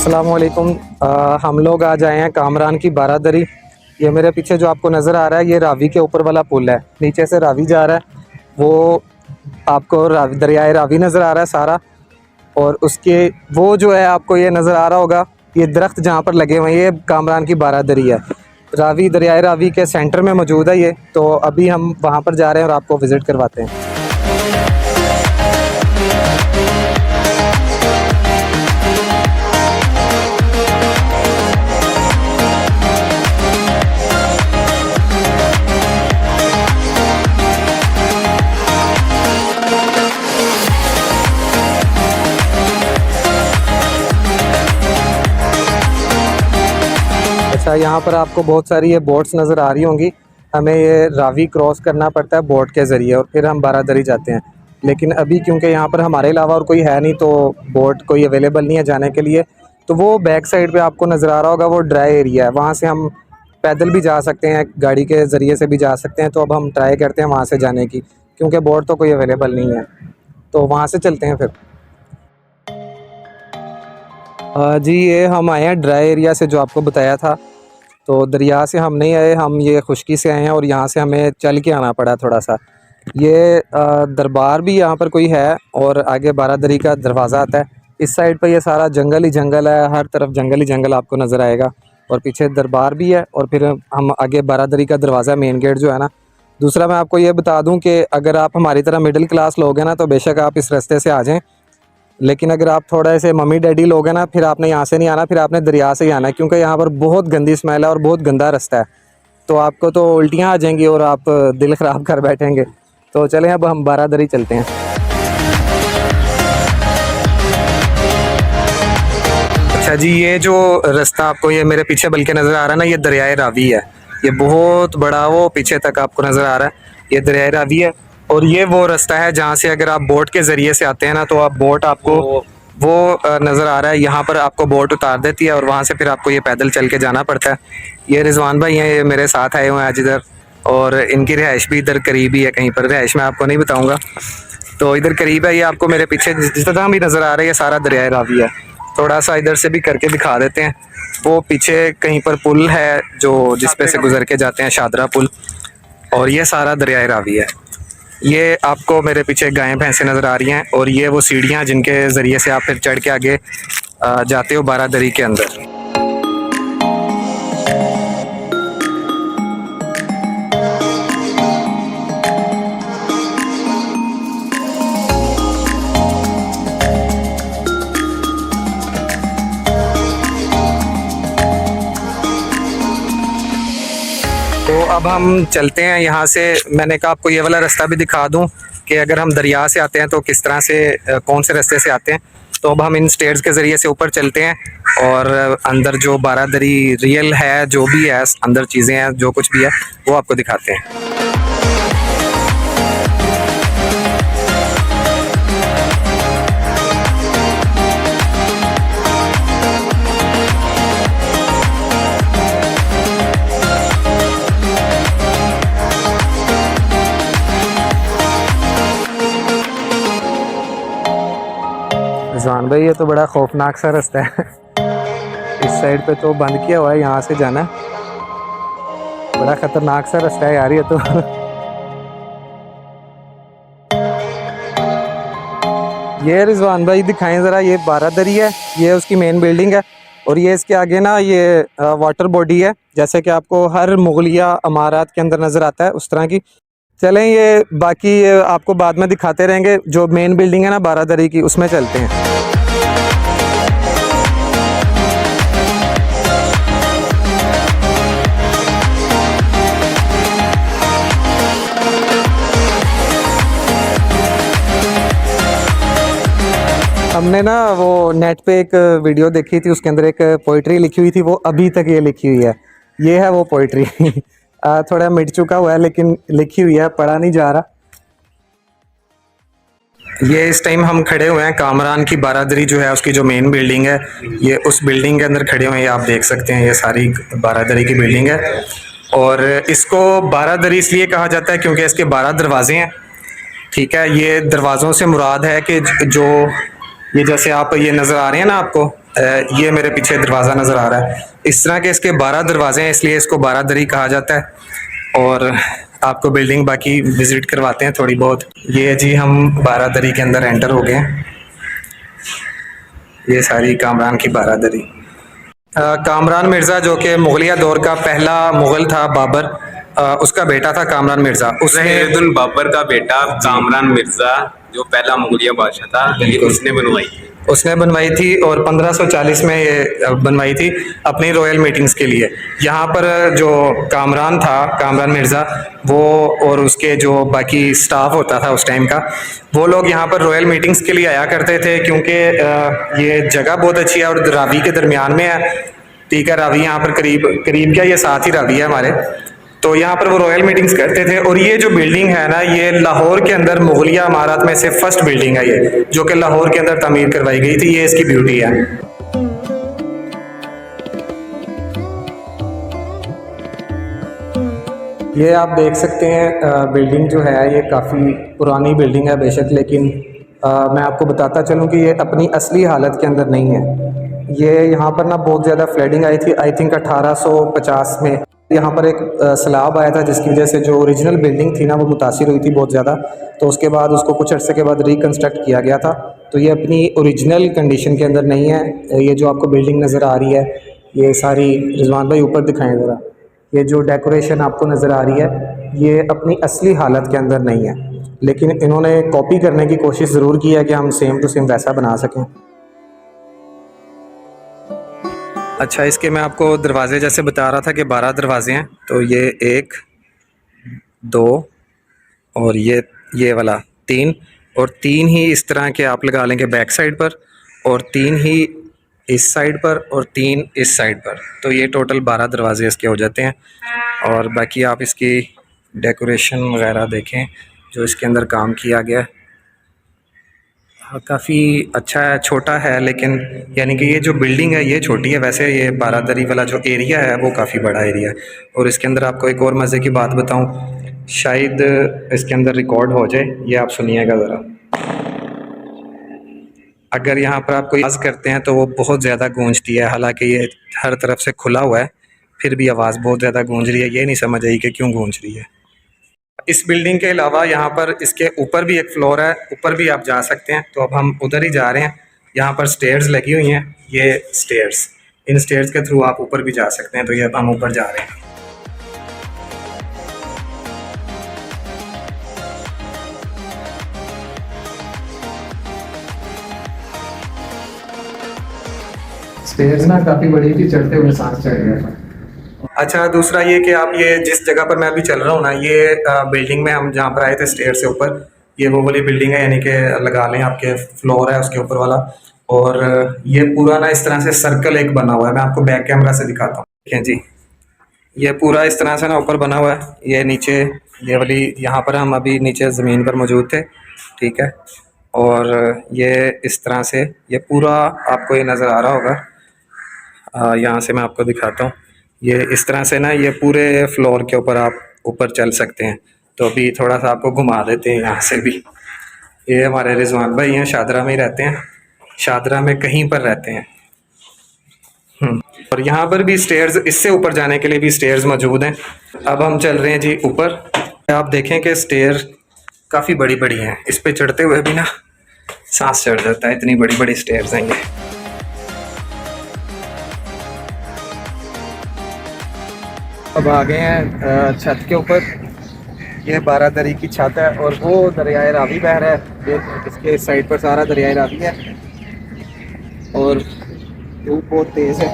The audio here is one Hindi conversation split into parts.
अस्सलामुअलैकुम। हम लोग आज आए हैं कामरान की बारादरी। ये मेरे पीछे जो आपको नज़र आ रहा है ये रावी के ऊपर वाला पुल है, नीचे से रावी जा रहा है। वो आपको दरियाए रावी नज़र आ रहा है सारा, और उसके वो जो है आपको ये नज़र आ रहा होगा, ये दरख्त जहाँ पर लगे हुए हैं ये कामरान की बारादरी है। रावी दरियाए रावी के सेंटर में मौजूद है ये। तो अभी हम वहाँ पर जा रहे हैं और आपको विज़िट करवाते हैं। अच्छा, यहाँ पर आपको बहुत सारी ये बोट्स नज़र आ रही होंगी। हमें ये रावी क्रॉस करना पड़ता है बोट के ज़रिए और फिर हम बारादरी जाते हैं। लेकिन अभी क्योंकि यहाँ पर हमारे अलावा और कोई है नहीं, तो बोट कोई अवेलेबल नहीं है जाने के लिए। तो वो बैक साइड पे आपको नज़र आ रहा होगा, वो ड्राई एरिया है, वहाँ से हम पैदल भी जा सकते हैं, गाड़ी के ज़रिए से भी जा सकते हैं। तो अब हम ट्राई करते हैं वहाँ से जाने की, क्योंकि बोट तो कोई अवेलेबल नहीं है। तो वहाँ से चलते हैं फिर। जी, ये हम आए हैं ड्राई एरिया से, जो आपको बताया था। तो दरिया से हम नहीं आए, हम ये खुश्की से आए हैं और यहाँ से हमें चल के आना पड़ा थोड़ा सा। ये दरबार भी यहाँ पर कोई है, और आगे बारादरी का दरवाज़ा आता है। इस साइड पर ये सारा जंगल ही जंगल है, हर तरफ जंगल ही जंगल आपको नज़र आएगा। और पीछे दरबार भी है, और फिर हम आगे बारादरी का दरवाज़ा, मेन गेट जो है ना। दूसरा मैं आपको ये बता दूँ कि अगर आप हमारी तरह मिडिल क्लास लोग हैं ना, तो बेशक आप इस रास्ते से आ जाएँ। लेकिन अगर आप थोड़ा ऐसे मम्मी डैडी लोग हैं ना, फिर आपने यहाँ से नहीं आना, फिर आपने दरिया से ही आना है, क्योंकि यहाँ पर बहुत गंदी स्मेल है और बहुत गंदा रास्ता है। तो आपको तो उल्टियाँ आ जाएंगी और आप दिल ख़राब कर बैठेंगे। तो चलें अब हम बारादरी चलते हैं। अच्छा जी, ये जो रास्ता आपको ये मेरे पीछे बल्कि नज़र आ रहा है ना, ये दरियाए रावी है। ये बहुत बड़ा वो पीछे तक आपको नज़र आ रहा है, ये दरियाए रावी है। और ये वो रास्ता है जहाँ से अगर आप बोट के ज़रिए से आते हैं ना, तो आप बोट आपको वो नज़र आ रहा है, यहाँ पर आपको बोट उतार देती है और वहाँ से फिर आपको ये पैदल चल के जाना पड़ता है। ये रिजवान भाई हैं, ये मेरे साथ आए हुए हैं आज इधर, और इनकी रिहाइश भी इधर करीब ही है कहीं पर। रिहाइश मैं आपको नहीं बताऊँगा, तो इधर करीब है। ये आपको मेरे पीछे जिस तरह भी नज़र आ रहा है, ये सारा दरियाए रावी है। थोड़ा सा इधर से भी करके दिखा देते हैं। वो पीछे कहीं पर पुल है जो जिस पे से गुजर के जाते हैं, शादरा पुल। और ये सारा दरियाए रावी है। ये आपको मेरे पीछे गायें भैंसें नज़र आ रही हैं, और ये वो सीढ़ियाँ जिनके ज़रिए से आप फिर चढ़ के आगे जाते हो बारादरी के अंदर। तो अब हम चलते हैं यहाँ से। मैंने कहा आपको ये वाला रास्ता भी दिखा दूँ कि अगर हम दरिया से आते हैं तो किस तरह से कौन से रास्ते से आते हैं। तो अब हम इन स्टेयर्स के ज़रिए से ऊपर चलते हैं, और अंदर जो बारादरी रियल है, जो भी है अंदर चीज़ें हैं, जो कुछ भी है वो आपको दिखाते हैं। रिजवान भाई, ये तो बड़ा खौफनाक सा रास्ता है। इस साइड पे तो बंद किया हुआ है, यहाँ से जाना है। बड़ा ख़तरनाक सा रास्ता है यार ये तो। ये रिजवान भाई दिखाएं ज़रा, ये बारादरी है, ये उसकी मेन बिल्डिंग है, और ये इसके आगे ना ये वाटर बॉडी है, जैसे कि आपको हर मुगलिया इमारत के अंदर नज़र आता है उस तरह की। चलें, ये बाकी आपको बाद में दिखाते रहेंगे। जो मेन बिल्डिंग है ना बारादरी की, उसमें चलते हैं। हमने ना वो नेट पे एक वीडियो देखी थी, उसके अंदर एक पोइट्री लिखी हुई थी, वो अभी तक ये लिखी हुई है। ये है वो पोइट्री। थोड़ा मिट चुका हुआ है लेकिन लिखी हुई है, पढ़ा नहीं जा रहा। ये इस टाइम हम खड़े हुए हैं कामरान की बारादरी जो है उसकी जो मेन बिल्डिंग है, ये उस बिल्डिंग के अंदर खड़े हुए हैं। ये आप देख सकते हैं, ये सारी बारादरी की बिल्डिंग है। और इसको बारादरी इसलिए कहा जाता है क्योंकि इसके 12 दरवाजे हैं। ठीक है, ये दरवाज़ों से मुराद है कि जो ये जैसे आप ये नज़र आ रहे हैं ना आपको, ये मेरे पीछे दरवाज़ा नज़र आ रहा है। इस तरह के इसके 12 दरवाजे हैं, इसलिए इसको 12 दरी कहा जाता है। और आपको बिल्डिंग बाकी विज़िट करवाते हैं थोड़ी बहुत। ये जी हम 12 दरी के अंदर एंटर हो गए हैं। ये सारी कामरान की 12 दरी। कामरान मिर्ज़ा जो कि मुगलिया दौर का पहला मुग़ल था, बाबर, उसका बेटा था कामरान मिर्ज़ा। उसने जहीरुद्दीन बाबर का बेटा कामरान मिर्जा जो पहला मुगलिया बादशाह था, ये उसने बनवाई थी। उसने बनवाई थी और 1540 में ये बनवाई थी अपनी रॉयल मीटिंग्स के लिए। यहाँ पर जो कामरान था, कामरान मिर्ज़ा, वो और उसके जो बाकी स्टाफ होता था उस टाइम का, वो लोग यहाँ पर रॉयल मीटिंग्स के लिए आया करते थे, क्योंकि ये जगह बहुत अच्छी है और रावी के दरमियान में है। ठीक है, रावी यहाँ पर करीब करीब क्या, ये साथ ही रावी है हमारे। तो यहाँ पर वो रॉयल मीटिंग्स करते थे। और ये जो बिल्डिंग है ना, ये लाहौर के अंदर मुगलिया इमारत में से फर्स्ट बिल्डिंग है ये, जो कि लाहौर के अंदर तामीर करवाई गई थी। ये इसकी ब्यूटी है। ये आप देख सकते हैं बिल्डिंग जो है ये काफ़ी पुरानी बिल्डिंग है बेशक, लेकिन मैं आपको बताता चलूँ कि ये अपनी असली हालत के अंदर नहीं है। ये यहाँ पर ना बहुत ज़्यादा फ्लडिंग आई थी, आई थिंक 1850 में। यहाँ पर एक सैलाब आया था, जिसकी वजह से जो ओरिजिनल बिल्डिंग थी ना वो मुतासिर हुई थी बहुत ज़्यादा। तो उसके बाद उसको कुछ अर्से के बाद रिकन्स्ट्रक्ट किया गया था। तो ये अपनी ओरिजिनल कंडीशन के अंदर नहीं है। ये जो आपको बिल्डिंग नज़र आ रही है, ये सारी, रिजवान भाई ऊपर दिखाएं ज़रा, ये जो डेकोरेशन आपको नज़र आ रही है ये अपनी असली हालत के अंदर नहीं है, लेकिन इन्होंने कॉपी करने की कोशिश ज़रूर की है कि हम सेम टू सेम वैसा बना सकें। अच्छा, इसके मैं आपको दरवाजे जैसे बता रहा था कि 12 दरवाजे हैं। तो ये 1, 2 और ये वाला 3, और 3 ही इस तरह के आप लगा लेंगे बैक साइड पर, और 3 ही इस साइड पर, और 3 इस साइड पर। तो ये टोटल 12 दरवाजे इसके हो जाते हैं। और बाकी आप इसकी डेकोरेशन वगैरह देखें जो इसके अंदर काम किया गया है, काफ़ी अच्छा है। छोटा है लेकिन, यानी कि ये जो बिल्डिंग है ये छोटी है, वैसे ये 12 दरी वाला जो एरिया है वो काफ़ी बड़ा एरिया है। और इसके अंदर आपको एक और मज़े की बात बताऊं, शायद इसके अंदर रिकॉर्ड हो जाए, ये आप सुनिएगा ज़रा। अगर यहाँ पर आप कोई आवाज़ करते हैं तो वो बहुत ज़्यादा गूंजती है, हालांकि ये हर तरफ से खुला हुआ है, फिर भी आवाज़ बहुत ज़्यादा गूंज रही है। ये नहीं समझ आई कि क्यों गूंज रही है। इस बिल्डिंग के अलावा यहाँ पर इसके ऊपर भी एक फ्लोर है, ऊपर भी आप जा सकते हैं। तो अब हम उधर ही जा रहे हैं। यहाँ पर स्टेयर्स लगी हुई हैं, ये स्टेयर्स, इन स्टेयर्स के थ्रू आप ऊपर भी जा सकते हैं। तो ये अब हम ऊपर जा रहे हैं। स्टेयर्स ना काफ़ी बड़ी थी, चढ़ते हुए सांस चढ़ गया था। अच्छा, दूसरा ये कि आप ये जिस जगह पर मैं अभी चल रहा हूँ ना, ये बिल्डिंग में हम जहाँ पर आए थे स्टेयर से ऊपर, ये वो वाली बिल्डिंग है, यानी कि लगा लें आपके फ्लोर है उसके ऊपर वाला। और ये पूरा ना इस तरह से सर्कल एक बना हुआ है, मैं आपको बैक कैमरा से दिखाता हूँ। देखें जी, ये पूरा इस तरह से ना ऊपर बना हुआ है। ये नीचे, ये वाली, यहाँ पर हम अभी नीचे ज़मीन पर मौजूद थे, ठीक है। और ये इस तरह से ये पूरा आपको ये नज़र आ रहा होगा। यहाँ से मैं आपको दिखाता हूँ। ये इस तरह से ना ये पूरे फ्लोर के ऊपर आप ऊपर चल सकते हैं। तो अभी थोड़ा सा आपको घुमा देते हैं यहाँ से भी। ये हमारे रिजवान भाई हैं, शादरा में ही रहते हैं, शादरा में कहीं पर रहते हैं। और यहाँ पर भी स्टेयर्स, इससे ऊपर जाने के लिए भी स्टेयर्स मौजूद हैं। अब हम चल रहे हैं जी ऊपर। आप देखें कि स्टेयर काफ़ी बड़ी बड़ी हैं, इस पे चढ़ते हुए भी ना सांस चढ़ जाता है, इतनी बड़ी बड़ी स्टेयर्स हैं ये। अब आ गए हैं छत के ऊपर। ये 12 दरी की छत है और वो दरियाए रावी बह रहा है। ये इसके साइड पर सारा दरियाए रावी है और धूप बहुत तेज़ है।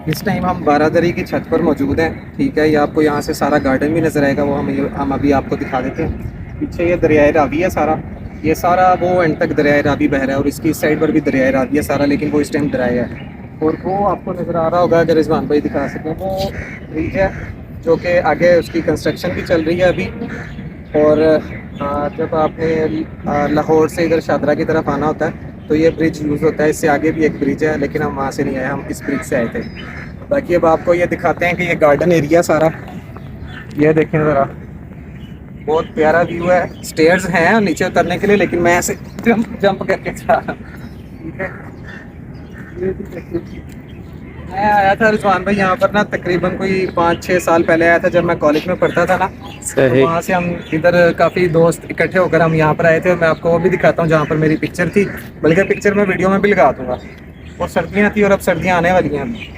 इस टाइम हम 12 दरी की छत पर मौजूद हैं, ठीक है। ये आपको यहाँ से सारा गार्डन भी नज़र आएगा, वो हम अभी आपको दिखा देते हैं। पीछे ये दरियाए रावी है सारा, ये सारा वो एंड तक दरियाए रावी बह रहा है और इसकी इस साइड पर भी दरियाए रावी है सारा, लेकिन वो इस टाइम ड्राई है। और वो आपको नज़र आ रहा होगा, अगर रिजवान भाई दिखा सकें, वो ब्रिज है जो कि आगे उसकी कंस्ट्रक्शन भी चल रही है अभी। और जब आपने लाहौर से इधर शादरा की तरफ आना होता है तो ये ब्रिज यूज़ होता है। इससे आगे भी एक ब्रिज है, लेकिन हम वहाँ से नहीं आए, हम इस ब्रिज से आए थे। बाकी अब आपको ये दिखाते हैं कि ये गार्डन एरिया सारा, ये देखें ज़रा, बहुत प्यारा व्यू है। स्टेयर्स हैं नीचे उतरने के लिए, लेकिन मैं ऐसे जंप करके जा रहा हूँ। ठीक है, ये भी देखिए। मैं आया था रिजवान भाई यहाँ पर ना, तकरीबन कोई 5-6 साल पहले आया था, जब मैं कॉलेज में पढ़ता था ना। तो वहाँ से हम इधर काफ़ी दोस्त इकट्ठे होकर हम यहाँ पर आए थे। मैं आपको वो भी दिखाता हूँ जहाँ पर मेरी पिक्चर थी, बल्कि पिक्चर मैं वीडियो में भी लगा दूँगा। और सर्दियाँ थी और अब सर्दियाँ आने वाली हैं।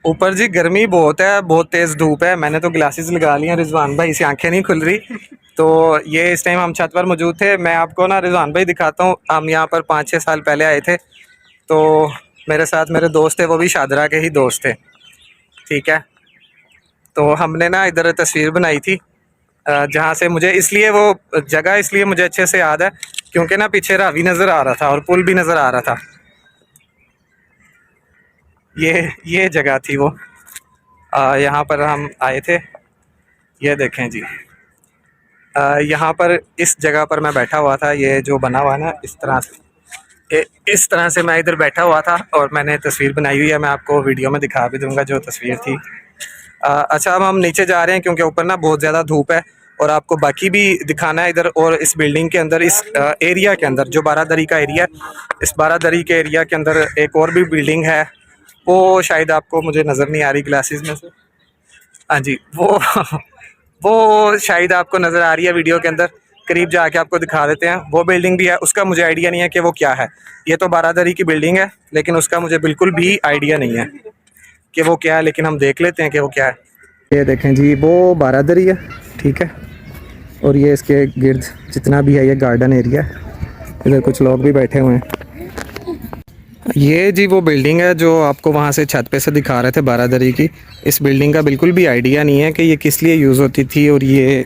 ऊपर जी गर्मी बहुत है, बहुत तेज़ धूप है। मैंने तो ग्लासेस लगा लिए हैं, रिजवान भाई से आंखें नहीं खुल रही। तो ये इस टाइम हम छत पर मौजूद थे। मैं आपको ना रिजवान भाई दिखाता हूँ, हम यहाँ पर 5-6 साल पहले आए थे। तो मेरे साथ मेरे दोस्त थे, वो भी शादरा के ही दोस्त थे। ठीक है, तो हमने ना इधर तस्वीर बनाई थी, जहाँ से मुझे इसलिए वो जगह इसलिए मुझे अच्छे से याद है, क्योंकि ना पीछे रावी नज़र आ रहा था और पुल भी नज़र आ रहा था। ये जगह थी वो, यहाँ पर हम आए थे। ये देखें जी, यहाँ पर इस जगह पर मैं बैठा हुआ था। ये जो बना हुआ है ना इस तरह से, इस तरह से मैं इधर बैठा हुआ था और मैंने तस्वीर बनाई हुई है। मैं आपको वीडियो में दिखा भी दूंगा जो तस्वीर थी। अच्छा, अब हम नीचे जा रहे हैं क्योंकि ऊपर ना बहुत ज़्यादा धूप है, और आपको बाकी भी दिखाना है इधर। और इस बिल्डिंग के अंदर, इस एरिया के अंदर, जो बारादरी का एरिया, इस बारादरी के एरिया के अंदर एक और भी बिल्डिंग है। वो शायद आपको, मुझे नज़र नहीं आ रही ग्लासेस में से। हाँ जी, वो वो शायद आपको नज़र आ रही है वीडियो के अंदर। करीब जाके आपको दिखा देते हैं। वो बिल्डिंग भी है, उसका मुझे आइडिया नहीं है कि वो क्या है। ये तो बारादरी की बिल्डिंग है, लेकिन उसका मुझे बिल्कुल भी आइडिया नहीं है कि वो क्या है, लेकिन हम देख लेते हैं कि वो क्या है। ये देखें जी, वो बारादरी है। ठीक है, और ये इसके गिर्द जितना भी है ये गार्डन एरिया है। इधर कुछ लोग भी बैठे हुए हैं। ये जी वो बिल्डिंग है जो आपको वहाँ से छत पे से दिखा रहे थे, बारादरी की। इस बिल्डिंग का बिल्कुल भी आइडिया नहीं है कि ये किस लिए यूज़ होती थी, और ये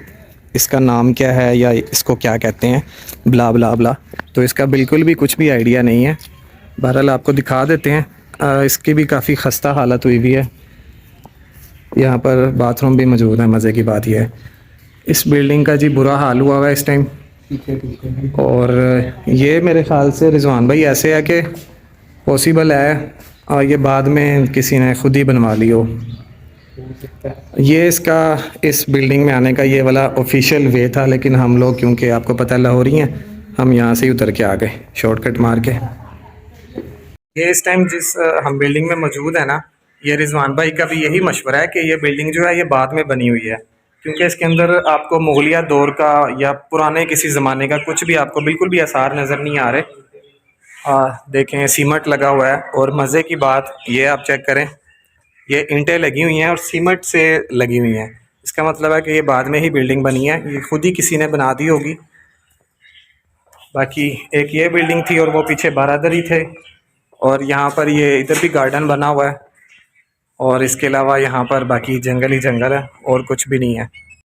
इसका नाम क्या है या इसको क्या कहते हैं, ब्ला ब्ला ब्ला। तो इसका बिल्कुल भी कुछ भी आइडिया नहीं है। बहरहाल आपको दिखा देते हैं। इसकी भी काफ़ी ख़स्ता हालत हुई हुई है। यहाँ पर बाथरूम भी मौजूद है। मज़े की बात यह है, इस बिल्डिंग का जी बुरा हाल हुआ हुआ है इस टाइम। और ये मेरे ख़्याल से रिजवान भाई ऐसे है कि पॉसिबल है और ये बाद में किसी ने खुद ही बनवा ली हो। ये इसका, इस बिल्डिंग में आने का ये वाला ऑफिशियल वे था, लेकिन हम लोग, क्योंकि आपको पता है लाहौरी हैं, हम यहाँ से ही उतर के आ गए शॉर्टकट मार के। ये इस टाइम जिस हम बिल्डिंग में मौजूद है ना, ये रिजवान भाई का भी यही मशवरा है कि ये बिल्डिंग जो है ये बाद में बनी हुई है, क्योंकि इसके अंदर आपको मुगलिया दौर का या पुराने किसी ज़माने का कुछ भी आपको बिल्कुल भी आसार नज़र नहीं आ रहे। देखें, सीमेंट लगा हुआ है, और मज़े की बात ये आप चेक करें, ये ईंटें लगी हुई हैं और सीमेंट से लगी हुई हैं। इसका मतलब है कि ये बाद में ही बिल्डिंग बनी है, ये खुद ही किसी ने बना दी होगी। बाकी एक ये बिल्डिंग थी और वो पीछे बारादरी थे, और यहाँ पर ये इधर भी गार्डन बना हुआ है, और इसके अलावा यहाँ पर बाकी जंगल ही जंगल है और कुछ भी नहीं है।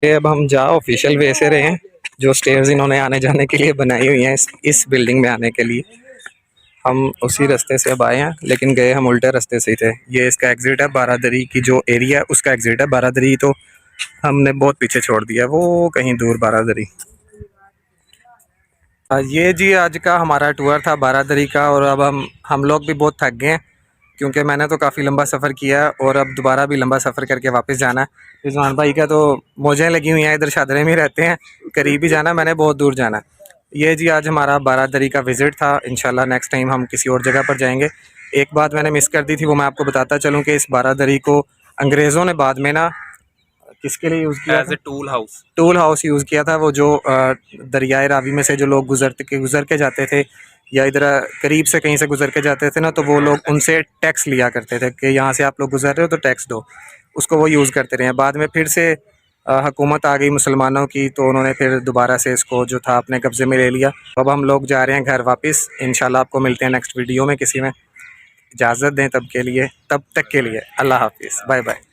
ये अब हम जा ऑफिशियल वे से रहे हैं, जो स्टेयर्स इन्होंने आने जाने के लिए बनाई हुई हैं इस बिल्डिंग में आने के लिए। हम उसी रास्ते से अब आए हैं, लेकिन गए हम उल्टे रास्ते से ही थे। ये इसका एग्ज़िट है, बारादरी की जो एरिया है उसका एग्ज़िट है। बारादरी तो हमने बहुत पीछे छोड़ दिया, वो कहीं दूर बारादरी। ये जी आज का हमारा टूर था बारादरी का, और अब हम लोग भी बहुत थक गए हैं, क्योंकि मैंने तो काफ़ी लंबा सफ़र किया है और अब दोबारा भी लंबा सफ़र करके वापस जाना है। रिजवान भाई का तो मौजें लगी हुई हैं, इधर शादरे में रहते हैं, करीब ही जाना, मैंने बहुत दूर जाना है। ये जी आज हमारा बारादरी का विज़िट था। इंशाल्लाह नेक्स्ट टाइम हम किसी और जगह पर जाएंगे। एक बात मैंने मिस कर दी थी, वो मैं आपको बताता चलूँ कि इस बारादरी को अंग्रेज़ों ने बाद में ना किसके लिए यूज़ किया as a tool house use किया था। वो जो दरियाए रावी में से जो लोग गुज़र के जाते थे, या इधर करीब से कहीं से गुज़र के जाते थे ना, तो वो लोग उनसे टैक्स लिया करते थे कि यहाँ से आप लोग गुज़र रहे हो तो टैक्स दो। उसको वो यूज़ करते रहे। बाद में फिर से हुकूमत आ गई मुसलमानों की, तो उन्होंने फिर दोबारा से इसको जो था अपने कब्ज़े में ले लिया। अब हम लोग जा रहे हैं घर वापस। इंशाल्लाह आपको मिलते हैं नेक्स्ट वीडियो में किसी में। इजाज़त दें तब तक के लिए, अल्लाह हाफिज़, बाय बाय।